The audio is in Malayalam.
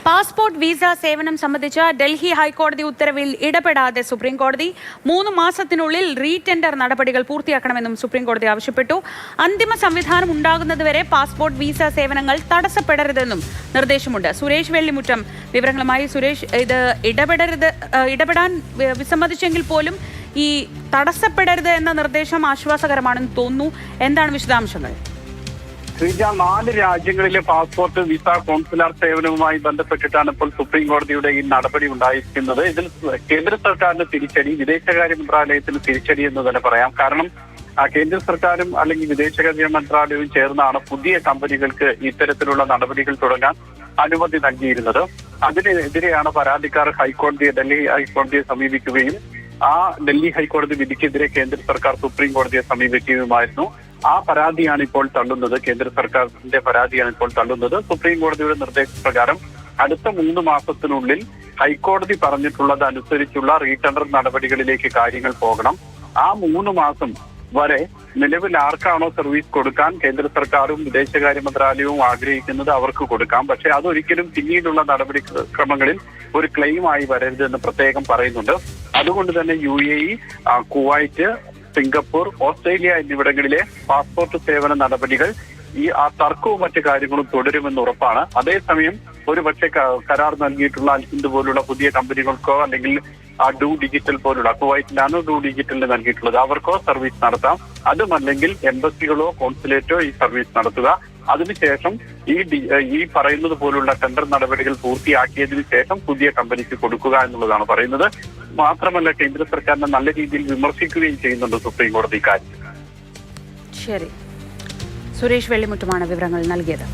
പാസ്പോർട്ട് വിസ സേവനം സംബന്ധിച്ച ഡൽഹി ഹൈക്കോടതി ഉത്തരവിൽ ഇടപെടാതെ സുപ്രീംകോടതി 3 മാസത്തിനുള്ളിൽ റീടെൻഡർ നടപടികൾ പൂർത്തിയാക്കണമെന്നും സുപ്രീംകോടതി ആവശ്യപ്പെട്ടു. അന്തിമ സംവിധാനം ഉണ്ടാകുന്നതുവരെ പാസ്പോർട്ട് വിസ സേവനങ്ങൾ തടസ്സപ്പെടരുതെന്നും നിർദ്ദേശമുണ്ട്. സുരേഷ് വെള്ളിമുറ്റം വിവരങ്ങളുമായി. സുരേഷ്, ഇത് ഇടപെടാൻ വിസമ്മതിച്ചെങ്കിൽ പോലും ഈ തടസ്സപ്പെടരുത് എന്ന നിർദ്ദേശം ആശ്വാസകരമാണെന്ന് തോന്നുന്നു. എന്താണ് വിശദാംശങ്ങൾ? ശ്രീജ, 4 രാജ്യങ്ങളിലെ പാസ്പോർട്ട് വിസ കോൺസുലാർ സേവനവുമായി ബന്ധപ്പെട്ടിട്ടാണ് ഇപ്പോൾ സുപ്രീം കോടതിയുടെ ഈ നടപടി ഉണ്ടായിരിക്കുന്നത്. ഇതിൽ കേന്ദ്ര സർക്കാരിന് തിരിച്ചടി, വിദേശകാര്യ മന്ത്രാലയത്തിന് തിരിച്ചടി എന്ന് തന്നെ പറയാം. കാരണം കേന്ദ്ര സർക്കാരും അല്ലെങ്കിൽ വിദേശകാര്യ മന്ത്രാലയവും ചേർന്നാണ് പുതിയ കമ്പനികൾക്ക് ഇത്തരത്തിലുള്ള നടപടികൾ തുടങ്ങാൻ അനുമതി നൽകിയിരുന്നത്. അതിനെതിരെയാണ് പരാതിക്കാർ ഡൽഹി ഹൈക്കോടതിയെ സമീപിക്കുകയും ആ ഡൽഹി ഹൈക്കോടതി വിധിക്കെതിരെ കേന്ദ്ര സർക്കാർ സുപ്രീം കോടതിയെ സമീപിക്കുകയുമായിരുന്നു. ആ പരാതിയാണ് ഇപ്പോൾ തള്ളുന്നത്. കേന്ദ്ര സർക്കാരിന്റെ പരാതിയാണ് ഇപ്പോൾ തള്ളുന്നത്. സുപ്രീം കോടതിയുടെ നിർദ്ദേശപ്രകാരം അടുത്ത 3 മാസത്തിനുള്ളിൽ ഹൈക്കോടതി പറഞ്ഞിട്ടുള്ളത് അനുസരിച്ചുള്ള റീടെൻഡർ നടപടികളിലേക്ക് കാര്യങ്ങൾ പോകണം. ആ 3 മാസം വരെ നിലവിൽ ആർക്കാണോ സർവീസ് കൊടുക്കാൻ കേന്ദ്ര സർക്കാരും വിദേശകാര്യ മന്ത്രാലയവും ആഗ്രഹിക്കുന്നത് അവർക്ക് കൊടുക്കാം. പക്ഷെ അതൊരിക്കലും പിന്നീടുള്ള നടപടിക്രമങ്ങളിൽ ഒരു ക്ലെയിമായി വരരുതെന്ന് പ്രത്യേകം പറയുന്നുണ്ട്. അതുകൊണ്ട് തന്നെ UAE, കുവൈറ്റ്, സിംഗപ്പൂർ, ഓസ്ട്രേലിയ എന്നിവിടങ്ങളിലെ പാസ്പോർട്ട് സേവന നടപടികൾ ആ തർക്കവും മറ്റു കാര്യങ്ങളും തുടരുമെന്ന് ഉറപ്പാണ്. അതേസമയം ഒരുപക്ഷെ കരാർ നൽകിയിട്ടുള്ള അൽഹിന്ദ് പോലുള്ള പുതിയ കമ്പനികൾക്കോ അല്ലെങ്കിൽ ഡൂ ഡിജിറ്റൽ പോലുള്ള, കുവൈറ്റിലാണ് ഡൂ ഡിജിറ്റലിന് നൽകിയിട്ടുള്ളത്, അവർക്കോ സർവീസ് നടത്താം. അതുമല്ലെങ്കിൽ എംബസികളോ കോൺസുലേറ്റോ ഈ സർവീസ് നടത്തുക. അതിനുശേഷം ഈ പറയുന്നത് പോലുള്ള ടെൻഡർ നടപടികൾ പൂർത്തിയാക്കിയതിനു ശേഷം പുതിയ കമ്പനിക്ക് കൊടുക്കുക എന്നുള്ളതാണ് പറയുന്നത്. മാത്രമല്ല കേന്ദ്ര സർക്കാരിനെ നല്ല രീതിയിൽ വിമർശിക്കുകയും ചെയ്യുന്നുണ്ട് സുപ്രീം കോടതി ഇക്കാര്യത്തിൽ. ശരി, സുരേഷ് വെള്ളിമുറ്റുമാണ് വിവരങ്ങൾ നൽകിയത്.